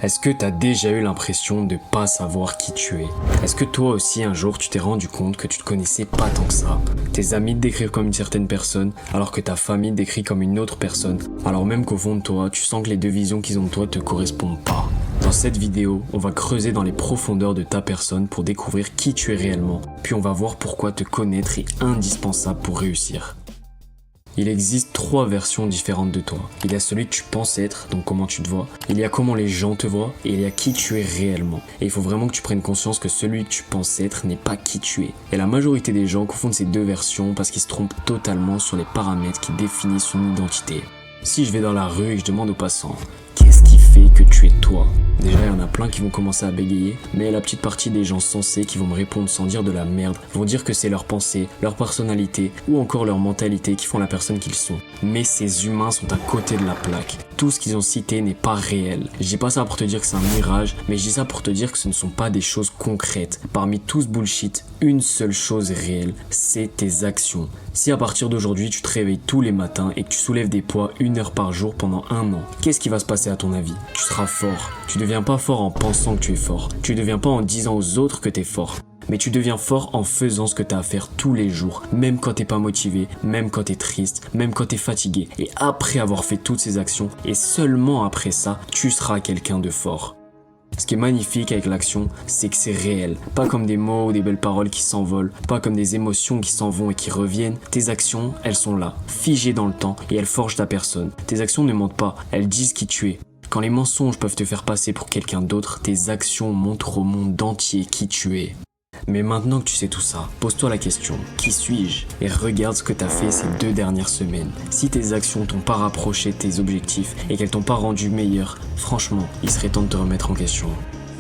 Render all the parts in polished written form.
Est-ce que t'as déjà eu l'impression de pas savoir qui tu es? Est-ce que toi aussi un jour tu t'es rendu compte que tu te connaissais pas tant que ça? Tes amis te décrivent comme une certaine personne alors que ta famille te décrit comme une autre personne, alors même qu'au fond de toi tu sens que les deux visions qu'ils ont de toi te correspondent pas. Dans cette vidéo, on va creuser dans les profondeurs de ta personne pour découvrir qui tu es réellement, puis on va voir pourquoi te connaître est indispensable pour réussir. Il existe 3 versions différentes de toi. Il y a celui que tu penses être, donc comment tu te vois. Il y a comment les gens te voient. Et il y a qui tu es réellement. Et il faut vraiment que tu prennes conscience que celui que tu penses être n'est pas qui tu es. Et la majorité des gens confondent ces 2 versions parce qu'ils se trompent totalement sur les paramètres qui définissent une identité. Si je vais dans la rue et que je demande aux passants « Qu'est-ce qui fait que tu es toi ?» Déjà, il y en a plein qui vont commencer à bégayer, mais la petite partie des gens sensés qui vont me répondre sans dire de la merde vont dire que c'est leur pensée, leur personnalité ou encore leur mentalité qui font la personne qu'ils sont. Mais ces humains sont à côté de la plaque. Tout ce qu'ils ont cité n'est pas réel. Je dis pas ça pour te dire que c'est un mirage, mais je dis ça pour te dire que ce ne sont pas des choses concrètes. Parmi tout ce bullshit, une seule chose est réelle, c'est tes actions. Si à partir d'aujourd'hui tu te réveilles tous les matins et que tu soulèves des poids 1 heure par jour pendant 1 an, qu'est-ce qui va se passer à ton avis? Tu seras fort. Tu deviens pas fort en pensant que tu es fort. Tu deviens pas en disant aux autres que t'es fort. Mais tu deviens fort en faisant ce que t'as à faire tous les jours, même quand t'es pas motivé, même quand t'es triste, même quand t'es fatigué. Et après avoir fait toutes ces actions, et seulement après ça, tu seras quelqu'un de fort. Ce qui est magnifique avec l'action, c'est que c'est réel. Pas comme des mots ou des belles paroles qui s'envolent, pas comme des émotions qui s'en vont et qui reviennent. Tes actions, elles sont là, figées dans le temps, et elles forgent ta personne. Tes actions ne mentent pas, elles disent qui tu es. Quand les mensonges peuvent te faire passer pour quelqu'un d'autre, tes actions montrent au monde entier qui tu es. Mais maintenant que tu sais tout ça, pose-toi la question, qui suis-je? Et regarde ce que t'as fait ces 2 dernières semaines. Si tes actions t'ont pas rapproché de tes objectifs et qu'elles t'ont pas rendu meilleur, franchement, il serait temps de te remettre en question.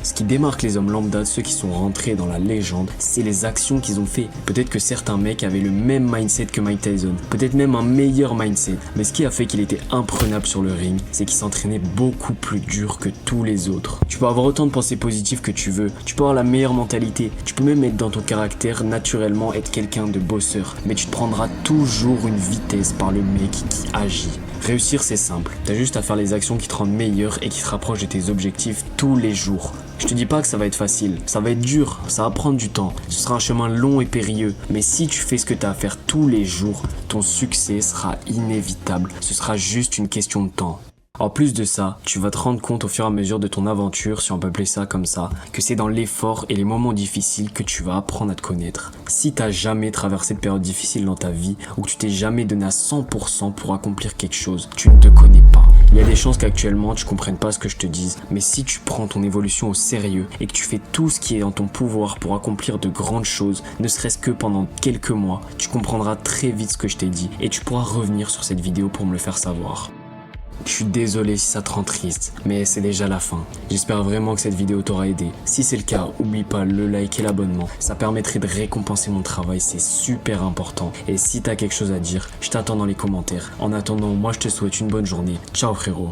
Ce qui démarque les hommes lambda de ceux qui sont rentrés dans la légende, c'est les actions qu'ils ont fait. Peut-être que certains mecs avaient le même mindset que Mike Tyson, peut-être même un meilleur mindset. Mais ce qui a fait qu'il était imprenable sur le ring, c'est qu'il s'entraînait beaucoup plus dur que tous les autres. Tu peux avoir autant de pensées positives que tu veux, tu peux avoir la meilleure mentalité, tu peux même être dans ton caractère naturellement être quelqu'un de bosseur, mais tu te prendras toujours une vitesse par le mec qui agit. Réussir c'est simple, t'as juste à faire les actions qui te rendent meilleur et qui te rapprochent de tes objectifs tous les jours. Je te dis pas que ça va être facile, ça va être dur, ça va prendre du temps, ce sera un chemin long et périlleux, mais si tu fais ce que t'as à faire tous les jours, ton succès sera inévitable, ce sera juste une question de temps. En plus de ça, tu vas te rendre compte au fur et à mesure de ton aventure, si on peut appeler ça comme ça, que c'est dans l'effort et les moments difficiles que tu vas apprendre à te connaître. Si t'as jamais traversé de périodes difficiles dans ta vie, ou que tu t'es jamais donné à 100% pour accomplir quelque chose, tu ne te connais pas. Il y a des chances qu'actuellement tu comprennes pas ce que je te dise, mais si tu prends ton évolution au sérieux et que tu fais tout ce qui est dans ton pouvoir pour accomplir de grandes choses, ne serait-ce que pendant quelques mois, tu comprendras très vite ce que je t'ai dit et tu pourras revenir sur cette vidéo pour me le faire savoir. Je suis désolé si ça te rend triste, mais c'est déjà la fin. J'espère vraiment que cette vidéo t'aura aidé. Si c'est le cas, oublie pas le like et l'abonnement. Ça permettrait de récompenser mon travail, c'est super important. Et si t'as quelque chose à dire, je t'attends dans les commentaires. En attendant, moi je te souhaite une bonne journée. Ciao frérot.